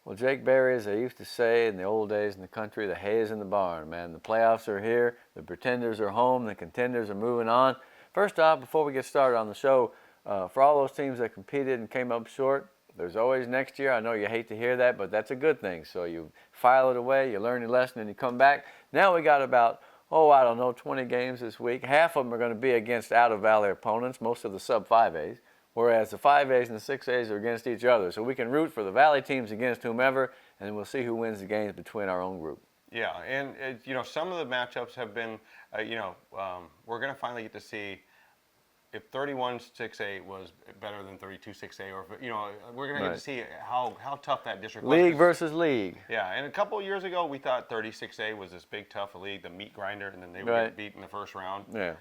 Well, Jake Berry, as they used to say in the old days in the country, the hay is in the barn, man. The playoffs are here. The pretenders are home. The contenders are moving on. First off, before we get started on the show, for all those teams that competed and came up short, there's always next year. I know you hate to hear that, but that's a good thing. So you file it away, you learn your lesson, and you come back. Now we got about, 20 games this week. Half of them are going to be against out-of-valley opponents, most of the sub-5As, whereas the 5As and the 6As are against each other. So we can root for the Valley teams against whomever, and then we'll see who wins the games between our own group. Yeah, and some of the matchups have been, we're going to finally get to see if 31-6A was better than 32-6A, or if, we're going to get to see how tough that district was. League versus league. Yeah, and a couple of years ago, we thought 36A was this big, tough league, the meat grinder, and then they would get beat in the first round. Yeah.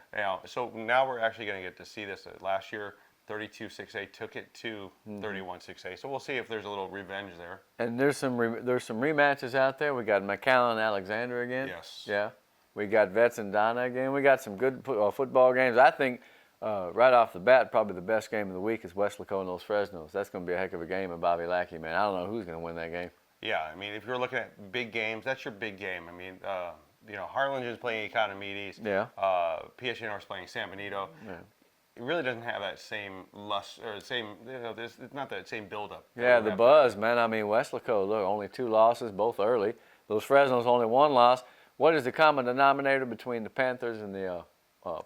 So now we're actually going to get to see this. Last year, 32-6A took it to 31-6A. So we'll see if there's a little revenge there. And there's some rematches out there. We got McAllen and Alexander again. Yes. Yeah. We got Vets and Donna again. We got some good football games. I think right off the bat, probably the best game of the week is Weslaco and those Fresnos. That's going to be a heck of a game of Bobby Lackey, man. I don't know who's going to win that game. Yeah, I mean, if you're looking at big games, that's your big game. I mean, Harlingen's playing Economides. Yeah. PSNR is playing San Benito. Yeah. It really doesn't have that same lust or same. It's not that same buildup. Yeah, the buzz, man. I mean, Weslaco, look, only 2 losses, both early. Those Fresnos only 1 loss. What is the common denominator between the Panthers and the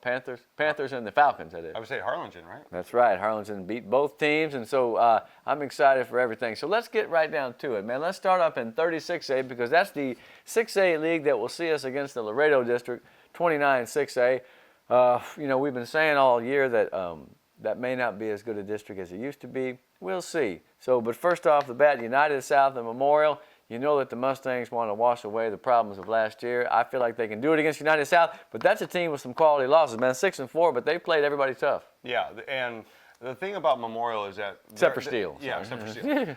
Panthers and the Falcons? That is. I would say Harlingen, right? That's right. Harlingen beat both teams, and so I'm excited for everything. So let's get right down to it, man. Let's start up in 36A because that's the 6A league that will see us against the Laredo District, 29-6A. We've been saying all year that that may not be as good a district as it used to be. We'll see. So, but first off the bat, United South and Memorial. You know that the Mustangs want to wash away the problems of last year. I feel like they can do it against United South, but that's a team with some quality losses, man. 6-4, but they played everybody tough. Yeah, and the thing about Memorial is that except for Steele. Yeah, except for Steele.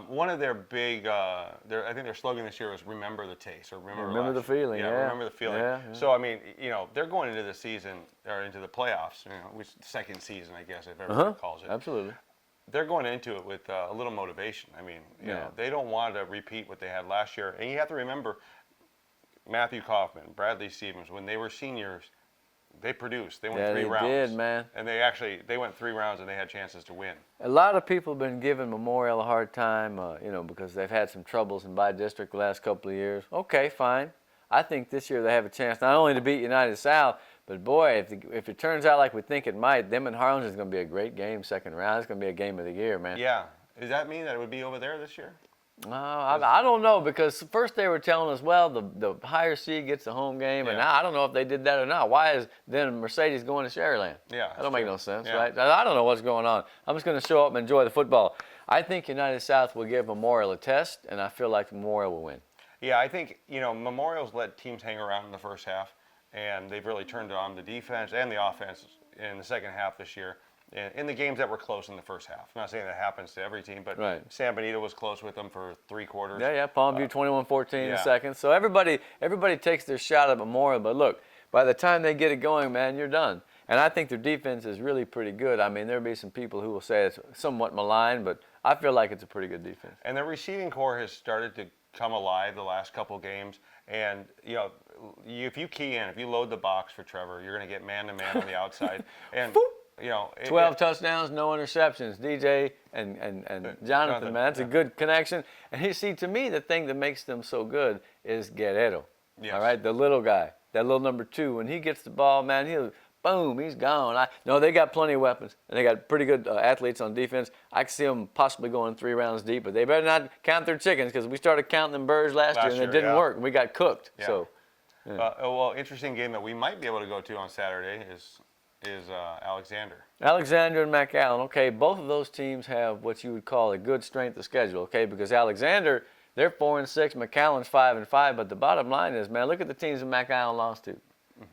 One of their big, I think their slogan this year was "Remember the taste" or "Remember the feeling." Yeah, remember the feeling. Yeah. So I mean, they're going into the season or into the playoffs, which second season, I guess, if everyone calls it. Absolutely. They're going into it with a little motivation. I mean, they don't want to repeat what they had last year. And you have to remember, Matthew Kaufman, Bradley Stevens, when they were seniors, they produced. They went 3 rounds. They did, man. And they went 3 rounds and they had chances to win. A lot of people have been giving Memorial a hard time, because they've had some troubles in by-district the last couple of years. Okay, fine. I think this year they have a chance not only to beat United South, but boy, if it turns out like we think it might, them and Harlingen is going to be a great game, second round. It's going to be a game of the year, man. Yeah. Does that mean that it would be over there this year? I don't know, because first they were telling us, well, the higher seed gets the home game, and now I don't know if they did that or not. Why is then Mercedes going to Sherryland? Yeah. That don't make no sense, right? I don't know what's going on. I'm just going to show up and enjoy the football. I think United South will give Memorial a test, and I feel like Memorial will win. Yeah, I think, Memorial's let teams hang around in the first half, and they've really turned on the defense and the offense in the second half this year. In the games that were close in the first half. I'm not saying that happens to every team, but San Benito was close with them for 3 quarters. Yeah, Palmview 21-14 in the second. So everybody takes their shot at Memorial, but look, by the time they get it going, man, you're done. And I think their defense is really pretty good. I mean, there'll be some people who will say it's somewhat maligned, but I feel like it's a pretty good defense. And their receiving core has started to come alive the last couple games. And, if you key in, if you load the box for Trevor, you're going to get man-to-man on the outside. And 12 touchdowns, no interceptions. DJ and Jonathan, man, that's a good connection. And to me, the thing that makes them so good is Guerrero. Yes. All right, the little guy, that little number 2. When he gets the ball, man, boom, he's gone. They got plenty of weapons, and they got pretty good athletes on defense. I can see them possibly going 3 rounds deep, but they better not count their chickens, because we started counting them birds last year, and it didn't work. We got cooked. Yeah. So, interesting game that we might be able to go to on Saturday is Alexander. Alexander and McAllen. Okay, both of those teams have what you would call a good strength of schedule. Okay, because Alexander, they're 4-6, McAllen's 5-5. But the bottom line is, man, look at the teams that McAllen lost to: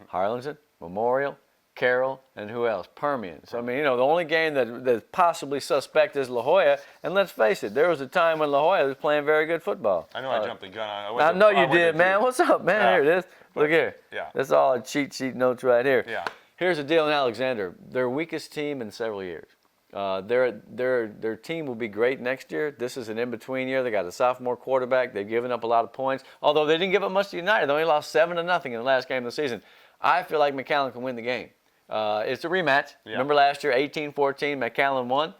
Harlingen, Memorial, Carroll, and who else? Permian. So I mean, the only game that's possibly suspect is La Jolla. And let's face it, there was a time when La Jolla was playing very good football. I know I jumped the gun on it. I know you did, man. What's up, man? Yeah. Here it is. Look here. Yeah. That's all cheat sheet notes right here. Yeah. Here's the deal in Alexander. Their weakest team in several years. Their team will be great next year. This is an in-between year. They got a sophomore quarterback. They've given up a lot of points, although they didn't give up much to United. They only lost 7-0 in the last game of the season. I feel like McAllen can win the game. It's a rematch. Yeah. Remember last year, 18-14, McAllen won.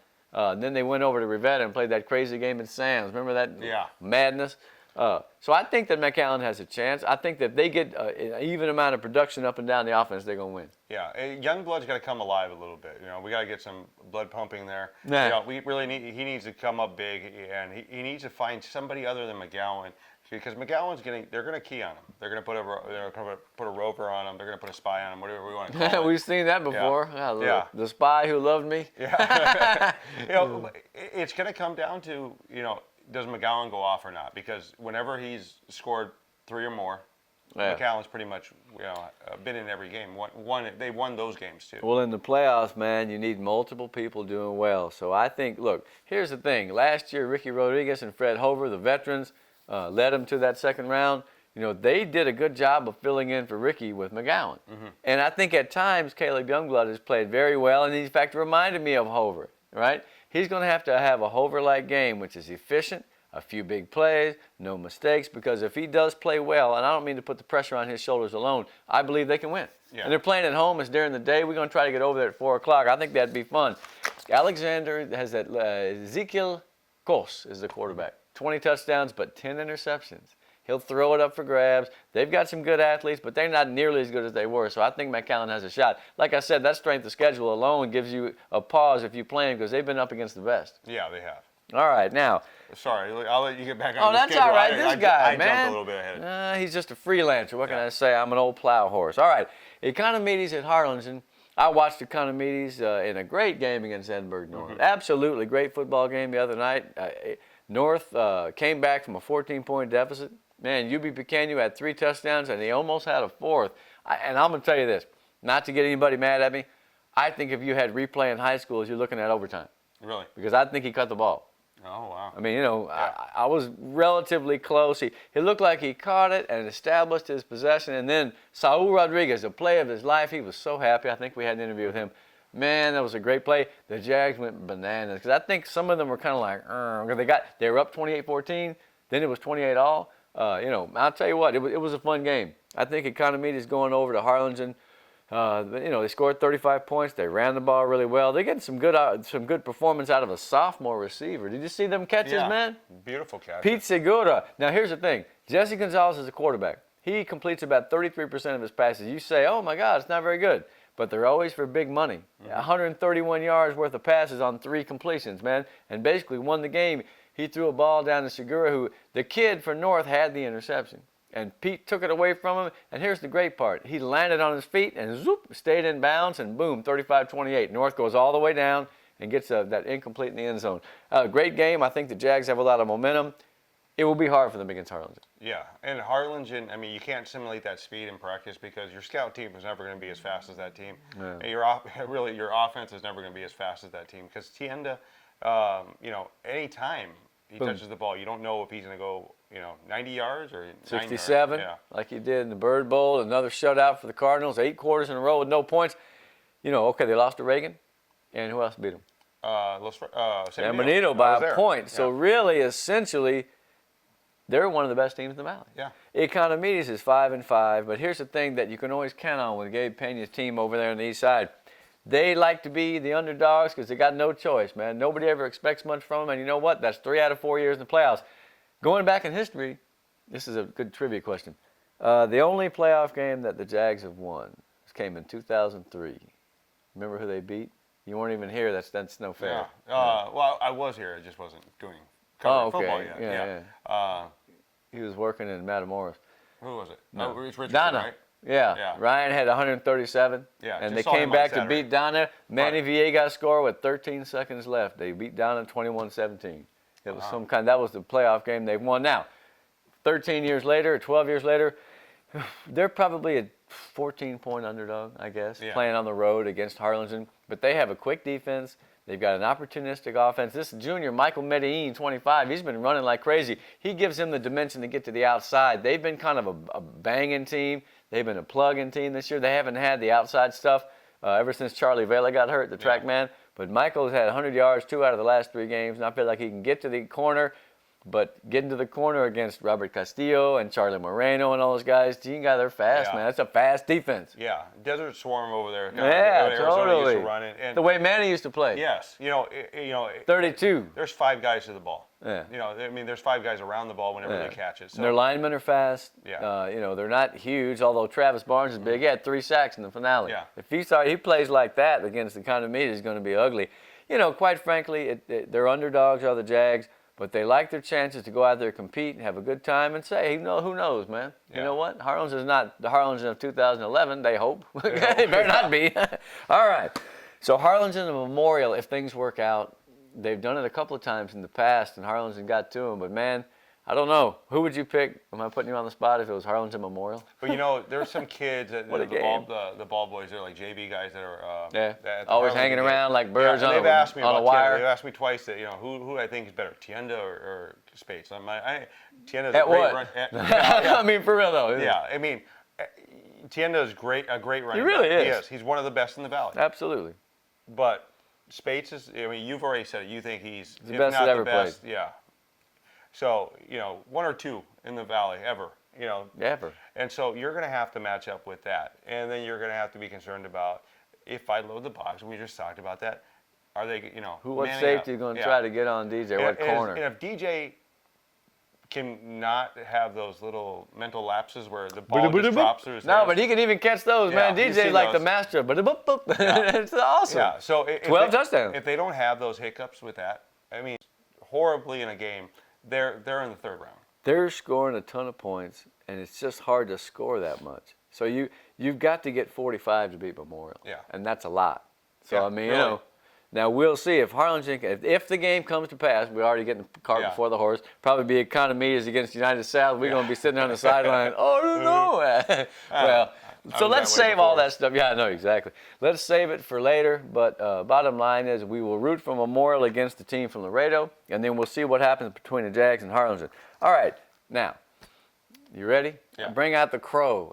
Then they went over to Rivetta and played that crazy game in Sam's. Remember that madness? So I think that McAllen has a chance. I think that if they get an even amount of production up and down the offense, they're going to win. Yeah, young blood's got to come alive a little bit. We got to get some blood pumping there. Nah. We really he needs to come up big, and he needs to find somebody other than McGowan, because they're going to key on him. They're going to put a rover on him. They're going to put a spy on him, whatever we want to call it. We've seen that before. Yeah. The spy who loved me. Yeah. It's going to come down to, does McGowan go off or not? Because whenever he's scored 3 or more, McAllen's pretty much been in every game. They won those games too. Well, in the playoffs, man, you need multiple people doing well. So I think, look, here's the thing. Last year, Ricky Rodriguez and Fred Hover, the veterans, led them to that second round. They did a good job of filling in for Ricky with McGowan. Mm-hmm. And I think at times Caleb Youngblood has played very well, and he, in fact, reminded me of Hover, right? He's going to have a Hover-like game, which is efficient, a few big plays, no mistakes, because if he does play well, and I don't mean to put the pressure on his shoulders alone, I believe they can win. Yeah. And they're playing at home. It's during the day. We're going to try to get over there at 4 o'clock. I think that'd be fun. Alexander has that. Ezekiel Kos is the quarterback. 20 touchdowns, but 10 interceptions. He'll throw it up for grabs. They've got some good athletes, but they're not nearly as good as they were. So I think McAllen has a shot. Like I said, that strength of schedule alone gives you a pause if you play them, because they've been up against the best. Yeah, they have. All right, now. Sorry, I'll let you get back on Oh, the that's schedule. all right. This guy, I man. jumped a little bit ahead. He's just a freelancer. What can I say? I'm an old plow horse. All right, Economides at Harlingen. I watched Economides in a great game against Edinburgh North. Mm-hmm. Absolutely great football game the other night. North came back from a 14-point deficit. Man, UB Pequeno had 3 touchdowns, and he almost had a 4th. And I'm going to tell you this, not to get anybody mad at me, I think if you had replay in high school, you're looking at overtime. Really? Because I think he cut the ball. Oh, wow. I mean, I was relatively close. He looked like he caught it and established his possession. And then Saul Rodriguez, the play of his life, he was so happy. I think we had an interview with him. Man, that was a great play. The Jags went bananas, because I think some of them were kind of like, they were up 28-14. Then it was 28-all. I'll tell you what, it was a fun game. I think Economides going over to Harlingen. They scored 35 points. They ran the ball really well. They get some good performance out of a sophomore receiver. Did you see them catches, man? Beautiful catch. Pete Segura. Now, here's the thing. Jesse Gonzalez is a quarterback. He completes about 33% of his passes. You say, oh, my God, it's not very good. But they're always for big money. Mm-hmm. 131 yards worth of passes on 3 completions, man, and basically won the game. He threw a ball down to Segura, who the kid for North had the interception. And Pete took it away from him, and here's the great part. He landed on his feet and zoop, stayed in bounds, and boom, 35-28. North goes all the way down and gets that incomplete in the end zone. Great game. I think the Jags have a lot of momentum. It will be hard for them against Harlingen. Yeah, and Harlingen, I mean, you can't simulate that speed in practice, because your scout team is never going to be as fast as that team. Yeah. And your offense is never going to be as fast as that team, because Tienda, any time he touches the ball, you don't know if he's going to go 90 yards or 67, yards. Yeah. Like he did in the Bird Bowl. Another shutout for the Cardinals, 8 quarters in a row with no points. They lost to Reagan, and who else beat them? San Benito by a point. Yeah. So really, essentially, they're one of the best teams in the Valley. Yeah. Economides is 5-5, but here's the thing that you can always count on with Gabe Pena's team over there on the east side. They like to be the underdogs because they got no choice, man. Nobody ever expects much from them, and you know what? That's 3 out of 4 years in the playoffs. Going back in history, this is a good trivia question. The only playoff game that the Jags have won came in 2003. Remember who they beat? You weren't even here. That's no fair. Yeah. Well, I was here. I just wasn't doing football yet. Yeah. He was working in Matamoros. Who was it? No. It was Richardson, Donna. right? Yeah. Ryan had 137. Yeah. And they came back to beat Donna. Manny Villegas scored with 13 seconds left. They beat Donna 21-17. It was that was the playoff game they've won. Now, 13 years later, or 12 years later, they're probably a 14-point underdog, I guess, playing on the road against Harlingen. But they have a quick defense. They've got an opportunistic offense. This junior, Michael Medellin, 25, he's been running like crazy. He gives him the dimension to get to the outside. They've been kind of a banging team. They've been a plug-in team this year. They haven't had the outside stuff ever since Charlie Vela got hurt, the track man. But Michael's had 100 yards 2 out of the last 3 games, and I feel like he can get to the corner. But getting to the corner against Robert Castillo and Charlie Moreno and all those guys, they're fast, Yeah. man. That's a fast defense. Yeah, Desert Swarm over there. Yeah, Arizona totally. used to run it. And The way Manny used to play. yes, 32. there's 5 guys to the ball. Yeah. I mean, there's 5 guys around the ball whenever Yeah. they catch it. So And their linemen are fast. Yeah. They're not huge, although Travis Barnes is big. He had 3 sacks in the finale. Yeah. If he plays like that against the kind of meat, it's going to be ugly. Quite frankly, they're underdogs are the Jags, but they like their chances to go out there, compete, and have a good time, and say, who knows, man? Yeah. You know what? Harlingen is not the Harlingen of 2011, they hope. It better not be. All right. So Harlingen and Memorial, if things work out, they've done it a couple of times in the past, and Harlingen got to them. But, man, I don't know. Who would you pick? Am I putting you on the spot if it was Harlingen Memorial? But there's some kids that What a the ball boys, they're like JV guys that are Yeah. at Always Harlingen hanging game. around like birds and on they've asked me a about wire. Tienda. They've asked me twice that who I think is better, Tienda or Spates. Tienda's At a great what? run. I mean, for real, though. Yeah, I mean, Tienda is a great running really back. is. He is. He's one of the best in the valley. Absolutely. But Spates is. I mean, you've already said it. You think he's The if best not that ever the best, yeah. So 1 or 2 in the valley ever. Ever. And so you're going to have to match up with that, and then you're going to have to be concerned about if I load the box. We just talked about that. Are they? What manning safety up? going to Yeah. try to get on DJ? What corner? And if DJ can not have those little mental lapses where the ball just drops through his No, hands. but he can even catch those, man. Yeah, you've DJ's seen like the those. master of it's awesome. Yeah, so 12 touchdowns. If they don't have those hiccups with that, I mean, horribly in a game, they're in the 3rd round. They're scoring a ton of points, and it's just hard to score that much. So you've got to get 45 to beat Memorial. Yeah. And that's a lot. So, Yeah, I mean, really. now we'll see if Harlingen, if the game comes to pass, we're already getting the cart Yeah. before the horse. Probably be Economides against United South. We're going to be sitting there on the sideline. Oh, I don't know. Well, so was let's that way save all before. that stuff. Yeah, I know, exactly. Let's save it for later. But bottom line is we will root for Memorial against the team from Laredo, and then we'll see what happens between the Jags and Harlingen. All right, now, you ready? Yeah. Bring out the crow.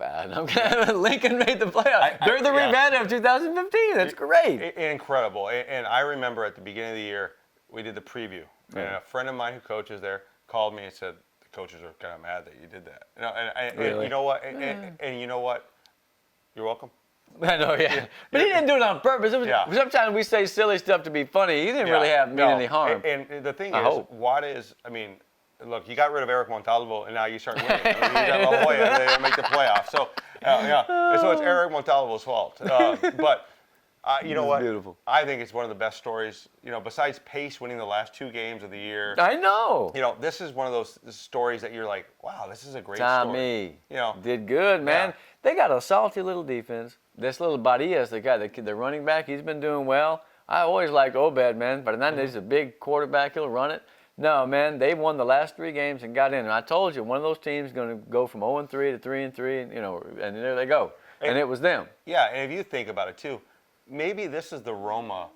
Lincoln made the playoffs. They're the rematch of 2015. That's great. Incredible. And I remember at the beginning of the year, we did the preview. And Yeah. a friend of mine who coaches there called me and said, the coaches are kind of mad that you did that. And Really? you know what? And you know what? You're welcome. I know, yeah. But he didn't do it on purpose. It was, Yeah. Sometimes we say silly stuff to be funny. He didn't Yeah. really have mean No. any harm. And the thing I is, hope. look, you got rid of Eric Montalvo, and now you start winning. You got La Jolla, they make the playoffs. So, so it's Eric Montalvo's fault. But you know This is what? beautiful. I think it's one of the best stories. Besides Pace winning the last 2 games of the year. I know. This is one of those stories that you're like, wow, this is a great Tommy story. did good, man. Yeah. They got a salty little defense. This little Barias, the guy, the running back, he's been doing well. I always liked Obed, man. Fernandez is a big quarterback. He'll run it. No, man, they won the last 3 games and got in. And I told you, one of those teams is going to go from 0-3 to 3-3, and there they go. And it was them. Yeah, and if you think about it too, maybe this is the Roma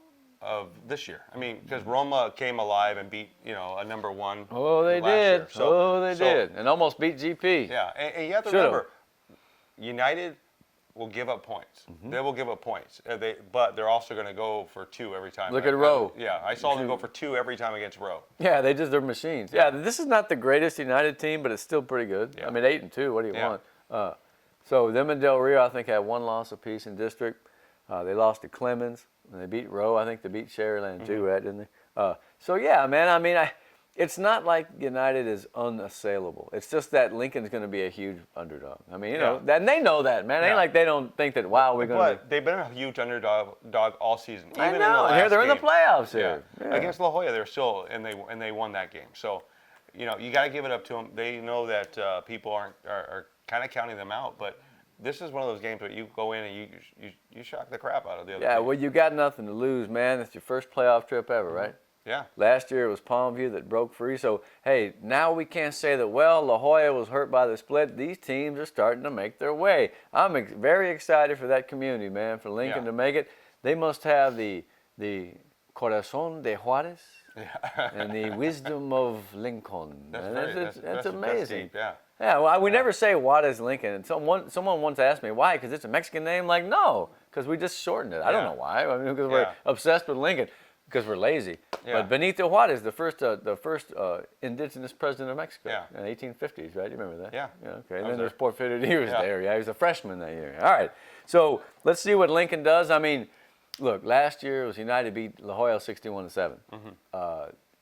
of this year. I mean, because Roma came alive and beat, a number 1. Oh, they last did. year. So- did. And almost beat GP. Yeah, and you have to Should've. remember, United will give up points. They will give up points. But they're also going to go for 2 every time. Look at Rowe. Yeah, I saw them go for 2 every time against Rowe. Yeah, they're machines. Yeah, this is not the greatest United team, but it's still pretty good. Yeah. I mean, 8-2. What do you Yeah. want? So them and Del Rio, I think, had 1 loss apiece in district. They lost to Clemens, and they beat Rowe. I think they beat Sherryland too, right? Didn't they? So yeah, man. I mean, it's not like United is unassailable. It's just that Lincoln's going to be a huge underdog. I mean, and they know that, man. It ain't Yeah. like they don't think that. Wow, we're going to. But they've been a huge underdog all season. Even I in the know. And last here they're in the game. playoffs Yeah. here. Yeah. Against La Jolla, they're still and they won that game. So, you got to give it up to them. They know that people are kind of counting them out, but this is one of those games where you go in and you shock the crap out of the other Yeah, team. well, you got nothing to lose, man. It's your first playoff trip ever, right? Yeah. Last year it was Palmview that broke free. So, hey, now we can't say that, well, La Jolla was hurt by the split. These teams are starting to make their way. I'm very excited for that community, man, for Lincoln Yeah. to make it. They must have the corazón de Juárez and the wisdom of Lincoln. That's man. very- It's that's amazing. deep, yeah. Yeah, well, we never say Juarez Lincoln. And someone once asked me why, because it's a Mexican name. Like, no, because we just shortened it. I don't know why. I mean, because we're obsessed with Lincoln, because we're lazy. Yeah. But Benito Juarez, the first indigenous president of Mexico, Yeah. in the 1850s, right? You remember that? Yeah. Okay. And was then there's there. Porfirio Diaz Yeah. there. Yeah, he was a freshman that year. All right. So let's see what Lincoln does. I mean, look, last year it was United beat La Jolla 61-7.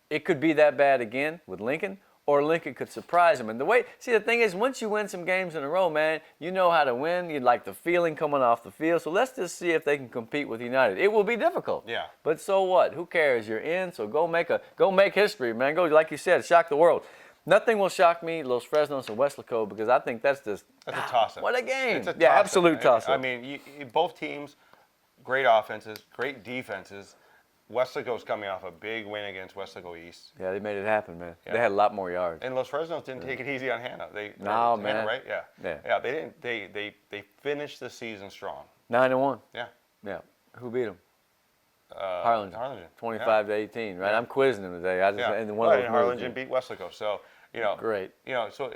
It could be that bad again with Lincoln, or Lincoln could surprise them. And the thing is, once you win some games in a row, man, you know how to win. You like the feeling coming off the field. So let's just see if they can compete with United. It will be difficult. Yeah. But so what? Who cares? You're in, so go make history, man. Go, like you said, shock the world. Nothing will shock me, Los Fresnos and Weslaco, because I think that's just That's a toss-up. what a game. It's a Yeah, toss-up. absolute toss-up. I mean, both teams, great offenses, great defenses. Weslaco's coming off a big win against Weslaco East. Yeah, they made it happen, man. Yeah. They had a lot more yards. And Los Fresnos didn't take it easy on Hannah. No, Hannah, man. right? Yeah. Yeah. Yeah. They didn't. They finished the season strong. 9-1. Yeah. Yeah. Who beat them? Harlingen. 25-18, right? Yeah. I'm quizzing them today. I just Yeah. and one of those and moves, Harlingen beat Weslaco. So Great. So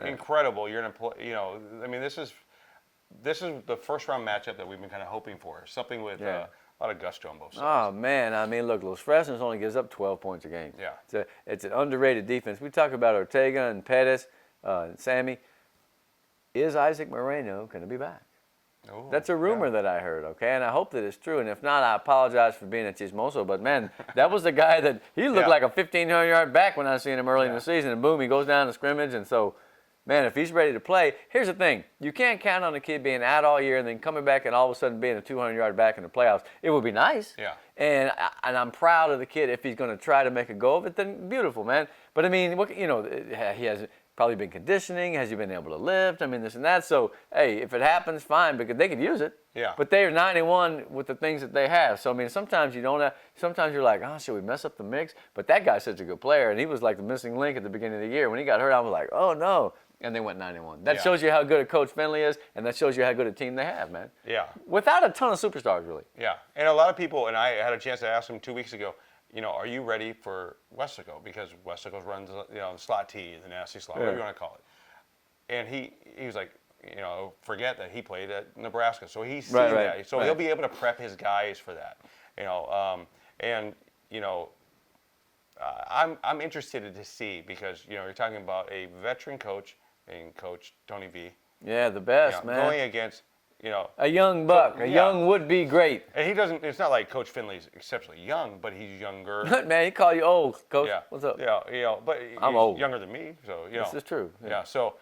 incredible. You're gonna play. I mean, this is the first round matchup that we've been kind of hoping for. Something with Yeah. a lot of gusto on both sides. Oh, man. I mean, look, Los Fresnos only gives up 12 points a game. Yeah. It's an underrated defense. We talk about Ortega and Pettis and Sammy. Is Isaac Moreno going to be back? Ooh, That's a rumor that I heard, okay? And I hope that it's true. And if not, I apologize for being a chismoso. But, man, that was the guy that he looked Yeah. like a 1,500-yard back when I seen him early in Yeah. the season. And, boom, he goes down to scrimmage. And so, man, if he's ready to play, here's the thing. You can't count on a kid being out all year and then coming back and all of a sudden being a 200-yard back in the playoffs. It would be nice. Yeah. And I'm proud of the kid. If he's going to try to make a go of it, then beautiful, man. But, I mean, he has probably been conditioning. Has he been able to lift? I mean, this and that. So, hey, if it happens, fine, because they could use it. Yeah. But they're 91 with the things that they have. So, I mean, sometimes you don't have, sometimes you're like, oh, should we mess up the mix? But that guy's such a good player, and he was like the missing link at the beginning of the year. When he got hurt, I was like, oh, no. And they went 91. That Yeah. shows you how good a coach Finley is, and that shows you how good a team they have, man. Yeah. Without a ton of superstars, really. Yeah. And a lot of people, and I had a chance to ask him 2 weeks ago, are you ready for Weslaco? Because Weslaco runs, the slot T, the nasty slot, whatever you want to call it. And he was like, forget that he played at Nebraska. So he's seen that. So he'll be able to prep his guys for that. I'm interested to see because, you're talking about a veteran coach and Coach Tony V. Yeah, the best, man. Going against, A young buck, a young would-be great. and he doesn't. It's not like Coach Finley's exceptionally young, but he's younger. Man, he call you old, Coach. Yeah. What's up? Yeah. But I'm he's old. younger than me, so This is true. Yeah. So,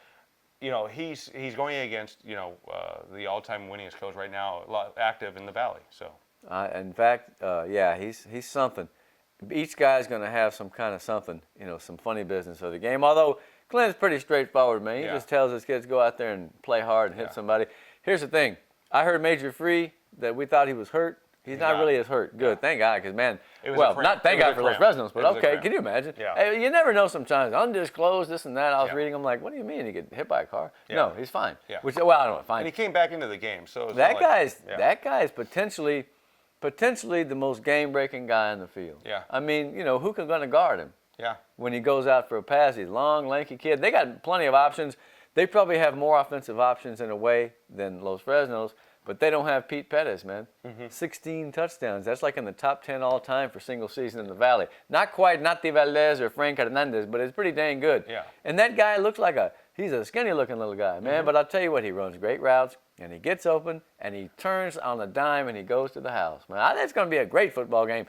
he's going against the all-time winningest coach right now, active in the Valley. So. In fact, he's something. Each guy's going to have some kind of something, some funny business for the game. Although Glenn's pretty straightforward, man. He just tells his kids go out there and play hard and hit somebody. Here's the thing. I heard Major Free that we thought he was hurt. He's not really as hurt. Good, thank God, because, man, not thank God for Los Fresnos, but okay, can you imagine? Yeah. Hey, you never know sometimes. Undisclosed, this and that. I was Yeah. reading, I'm like, what do you mean he get hit by a car? Yeah. No, he's fine. Yeah. I don't know, fine. And he came back into the game, so it's That not like, guy's potentially the most game-breaking guy in the field. Yeah. I mean, who can going to guard him Yeah. when he goes out for a pass? He's long, lanky kid. They got plenty of options. They probably have more offensive options in a way than Los Fresnos, but they don't have Pete Pettis, man. 16 touchdowns. That's like in the top 10 all time for single season in the Valley. Not quite Nati Valdez or Frank Hernandez, but it's pretty dang good. Yeah. And that guy looks like he's a skinny-looking little guy, man. But I'll tell you what, he runs great routes, and he gets open, and he turns on a dime, and he goes to the house. Man, I think it's going to be a great football game.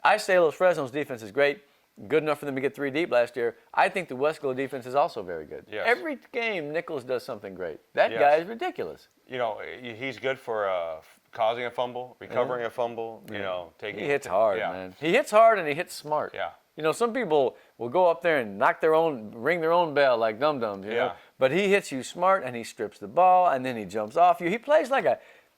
I say Los Fresnos' defense is great, good enough for them to get 3 deep last year. I think the Westglow defense is also very good. Yes. Every game, Nichols does something great. That Yes. guy is ridiculous. He's good for causing a fumble, recovering a fumble, taking. He hits hard, yeah. man. He hits hard and he hits smart. Yeah. Some people will go up there and ring their own bell like dum-dums, you know. Yeah. But he hits you smart and he strips the ball and then he jumps off you. He plays like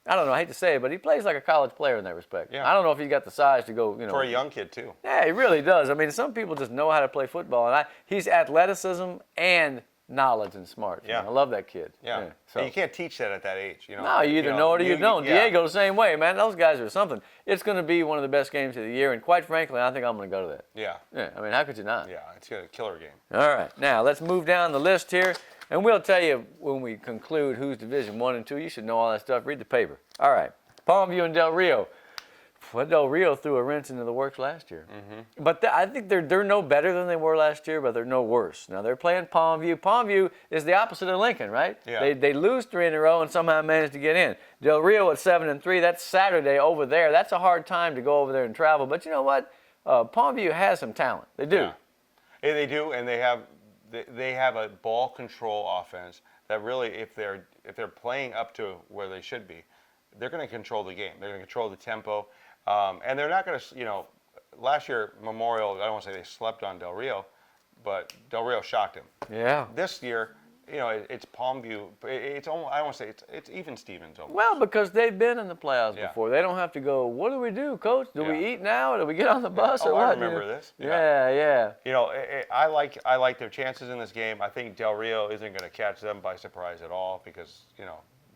I don't know, I hate to say it, but he plays like a college player in that respect. Yeah. I don't know if he's got the size to go, For a young kid too. Yeah, he really does. I mean, some people just know how to play football, and he's athleticism and knowledge and smarts. Yeah. Man. I love that kid. Yeah. So. And you can't teach that at that age. You know. No, you either know it or you don't. Yeah. Diego the same way, man. Those guys are something. It's going to be one of the best games of the year, and quite frankly, I think I'm going to go to that. Yeah. Yeah, I mean, how could you not? Yeah. It's a killer game. All right, now let's move down the list here, and we'll tell you when we conclude who's Division 1 and 2. You should know all that stuff. Read the paper. All right, Palmview and Del Rio. Well, Del Rio threw a wrench into the works last year. Mm-hmm. But I think they're no better than they were last year, but they're no worse. Now, they're playing Palmview. Palmview is the opposite of Lincoln, right? Yeah. They lose 3 in a row and somehow manage to get in. Del Rio at 7-3, that's Saturday over there. That's a hard time to go over there and travel. But you know what? Palmview has some talent. They do. Yeah. Yeah, they do, and they have a ball control offense that really, if they're playing up to where they should be, they're going to control the game. They're going to control the tempo. And they're not going to, last year, Memorial, I don't want to say they slept on Del Rio, but Del Rio shocked him. Yeah. This year, it's Palmview. It's almost, I don't want to say it's even Stevens. Almost. Well, because they've been in the playoffs Yeah. before. They don't have to go, what do we do, Coach? Do we Yeah. eat now? Do we get on the bus or Oh, what? I remember this. Yeah. I like their chances in this game. I think Del Rio isn't going to catch them by surprise at all because,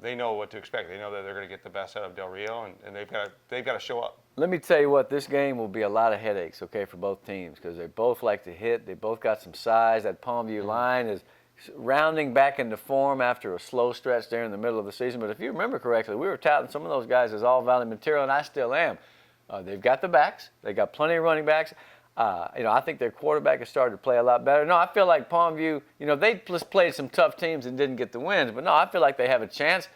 they know what to expect. They know that they're going to get the best out of Del Rio, and they've got to show up. Let me tell you what, this game will be a lot of headaches, okay, for both teams because they both like to hit. They both got some size. That Palmview line is rounding back into form after a slow stretch there in the middle of the season. But if you remember correctly, we were touting some of those guys as all-valley material, and I still am. They've got the backs. They got plenty of running backs. I think their quarterback has started to play a lot better. No, I feel like Palmview, they just played some tough teams and didn't get the wins. But no, I feel like they have a chance.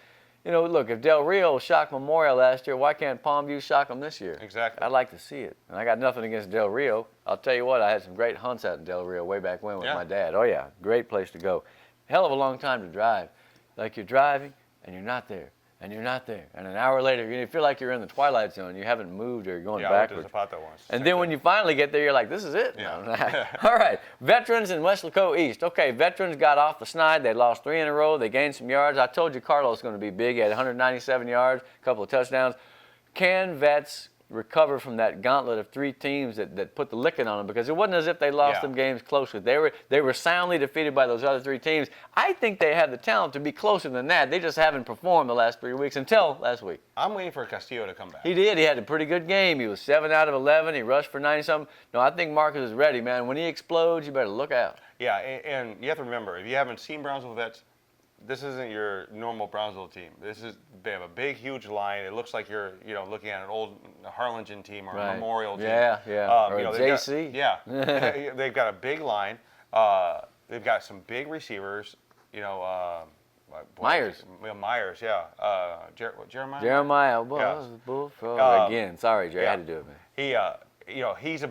Look, if Del Rio shocked Memorial last year, why can't Palmview shock them this year? Exactly. I'd like to see it. And I got nothing against Del Rio. I'll tell you what, I had some great hunts out in Del Rio way back when with my dad. Oh, yeah, great place to go. Hell of a long time to drive. Like you're driving and you're not there. And you're not there. And an hour later, you feel like you're in the Twilight Zone. You haven't moved or you're going backwards. I went to Zapata once. And then when you finally get there, you're like, this is it. Yeah. All right. Veterans and Weslaco East. Okay, Veterans got off the snide. They lost 3 in a row. They gained some yards. I told you Carlos was going to be big. He had 197 yards, a couple of touchdowns. Can Vets recover from that gauntlet of 3 teams that put the licking on them? Because it wasn't as if they lost them games closely. They were soundly defeated by those other 3 teams. I think they have the talent to be closer than that. They just haven't performed the last 3 weeks until last week. I'm waiting for Castillo to come back. He did. He had a pretty good game. He was 7 out of 11. He rushed for 90-something. No, I think Marcus is ready, man. When he explodes, you better look out. Yeah, and you have to remember, if you haven't seen Brownsville Vets, this isn't your normal Brownsville team. They have a big, huge line. It looks like you're, looking at an old Harlingen team or a Memorial team. Yeah. Or JC. They've got a big line. They've got some big receivers. Myers. Myers, yeah. Jeremiah. Jeremiah. Again, sorry, Jerry. I had to do it, man. He's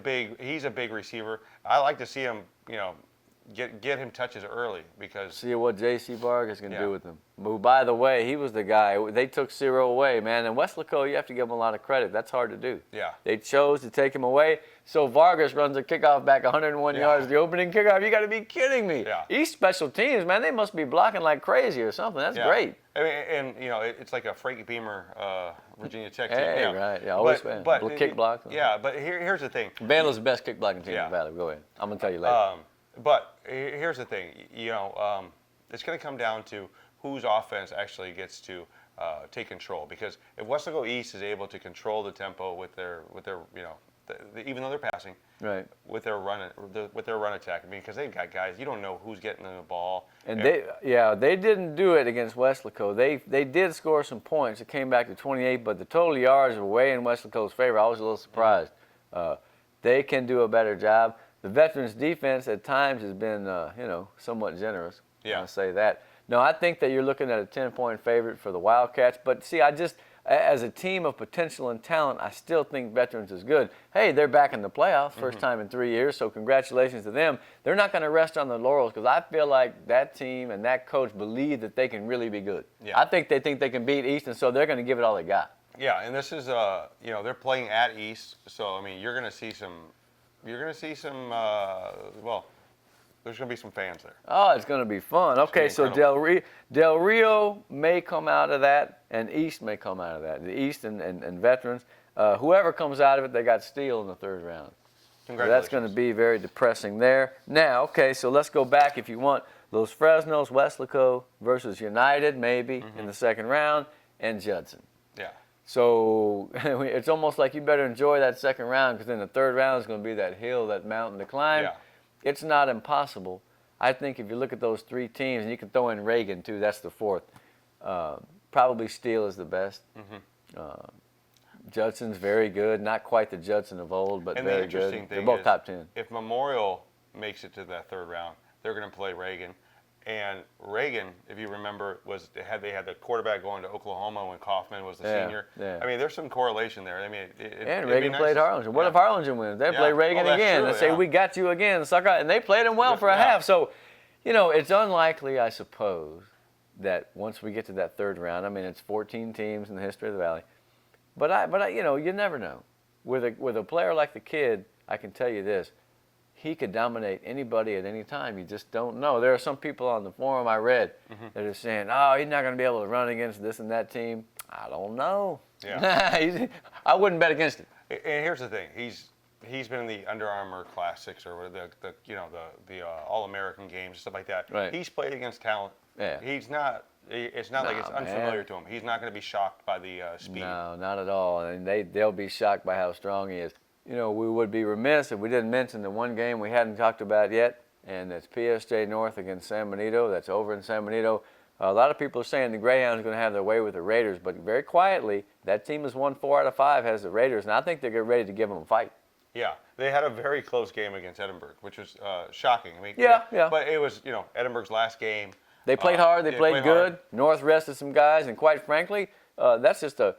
a big receiver. I like to see him, get him touches early because see what J.C. Vargas can do with him. Who, by the way, he was the guy. They took Ciro away, man. And Weslaco, you have to give him a lot of credit. That's hard to do. Yeah. They chose to take him away. So Vargas runs a kickoff back 101 yards, the opening kickoff. You got to be kidding me. Yeah. East special teams, man, they must be blocking like crazy or something. That's great. I mean, and it's like a Frankie Beamer, Virginia Tech team. Hey, right. Yeah, always been. Kick block. Yeah, but here's the thing. Vandal's the best kick blocking team in the Valley. Go ahead. I'm going to tell you later. But here's the thing, it's going to come down to whose offense actually gets to take control. Because if Weslaco East is able to control the tempo with their even though they're passing, right, with their run attack, because they've got guys, you don't know who's getting them the ball. And they didn't do it against Weslaco. They did score some points. It came back to 28, but the total yards were way in Weslaco's favor. I was a little surprised. They can do a better job. The Veterans defense at times has been, somewhat generous. Yeah. I'll say that. No, I think that you're looking at a 10-point favorite for the Wildcats. But see, as a team of potential and talent, I still think Veterans is good. Hey, they're back in the playoffs, first time in 3 years, so congratulations to them. They're not going to rest on their laurels because I feel like that team and that coach believe that they can really be good. Yeah. I think they can beat East, and so they're going to give it all they got. Yeah, and this is, they're playing at East, so, I mean, you're going to see some, there's going to be some fans there. Oh, it's going to be fun. Okay, so Del Rio may come out of that, and East may come out of that. The East and Veterans. Whoever comes out of it, they got Steele in the 3rd round. So that's going to be very depressing there. Now, okay, so let's go back, if you want, Los Fresnos, Weslaco versus United, maybe in the second round, and Judson. Yeah. So it's almost like you better enjoy that second round, because then the third round is going to be that hill, that mountain to climb. Yeah. It's not impossible. I think if you look at those three teams, and you can throw in Reagan too, that's the fourth. Probably Steele is the best. Judson's very good, not quite the Judson of old, but And very the interesting good. thing They're both is, top 10. if Memorial makes it to that third round, they're going to play Reagan. And Reagan, if you remember, they had the quarterback going to Oklahoma when Kaufman was the senior. Yeah. I mean, there's some correlation there. I mean, And Reagan played Harlingen. What if Harlingen wins? They play Reagan that's again. true, They say, we got you again, sucker. And they played him well for a half. So, it's unlikely, I suppose, that once we get to that third round, I mean, it's 14 teams in the history of the Valley. But I, you never know. With a player like the kid, I can tell you this. He could dominate anybody at any time. You just don't know. There are some people on the forum I read that are saying, oh, he's not going to be able to run against this and that team. I don't know. Yeah. I wouldn't bet against it. And here's the thing. He's been in the Under Armour Classics or the All-American games and stuff like that. Right. He's played against talent. Yeah. It's not like it's unfamiliar to him. He's not going to be shocked by the speed. No, not at all. And they'll be shocked by how strong he is. We would be remiss if we didn't mention the one game we hadn't talked about yet, and it's PSJ North against San Benito. That's over in San Benito. A lot of people are saying the Greyhounds are going to have their way with the Raiders, but very quietly, that team has won 4 out of 5, has the Raiders, and I think they're ready to give them a fight. Yeah, they had a very close game against Edinburgh, which was shocking. I mean, yeah. But it was, Edinburgh's last game. They played hard. They played good. Hard. North rested some guys, and quite frankly, that's just an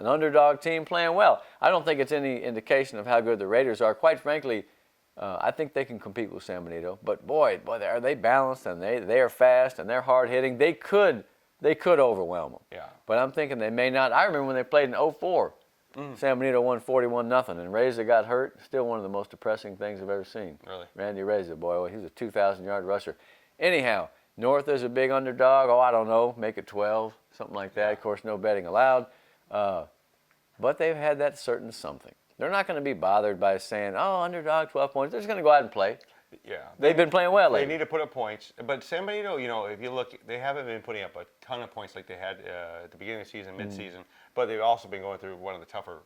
underdog team playing well. I don't think it's any indication of how good the Raiders are. Quite frankly, I think they can compete with San Benito. But boy, are they balanced, and they are fast, and they're hard hitting. They could overwhelm them. Yeah. But I'm thinking they may not. I remember when they played in 2004. San Benito won 41-0, and Reza got hurt. Still one of the most depressing things I've ever seen. Really? Randy Reza, boy, he was a 2,000-yard rusher. Anyhow, North is a big underdog. Oh, I don't know, make it 12, something like that. Of course, no betting allowed. But they've had that certain something. They're not going to be bothered by saying, oh, underdog, 12 points. They're just going to go out and play. Yeah. They've been playing well lately. They need to put up points. But San Benito, if you look, they haven't been putting up a ton of points like they had at the beginning of the season, mid-season. But they've also been going through one of the tougher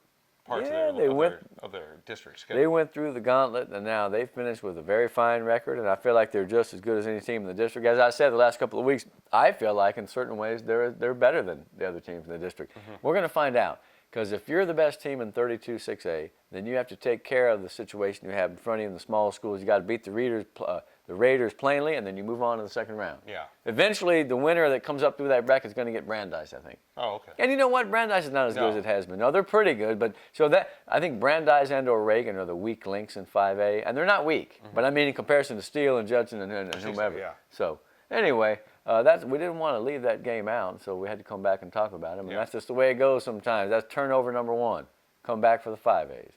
parts of their district schedule. They went through the gauntlet, and now they finished with a very fine record, and I feel like they're just as good as any team in the district. As I said the last couple of weeks, I feel like in certain ways they're better than the other teams in the district. We're going to find out, because if you're the best team in 32-6A, then you have to take care of the situation you have in front of you in the small schools. You got to beat the Raiders plainly, and then you move on to the second round. Yeah. Eventually, the winner that comes up through that bracket is going to get Brandeis, I think. Oh, okay. And you know what? Brandeis is not as good as it has been. No, they're pretty good, but I think Brandeis and/or Reagan are the weak links in 5A, and they're not weak. But I mean in comparison to Steele and Judson and whomever. Yeah. So anyway, we didn't want to leave that game out, so we had to come back and talk about it. And that's just the way it goes sometimes. That's turnover number 1. Come back for the 5As.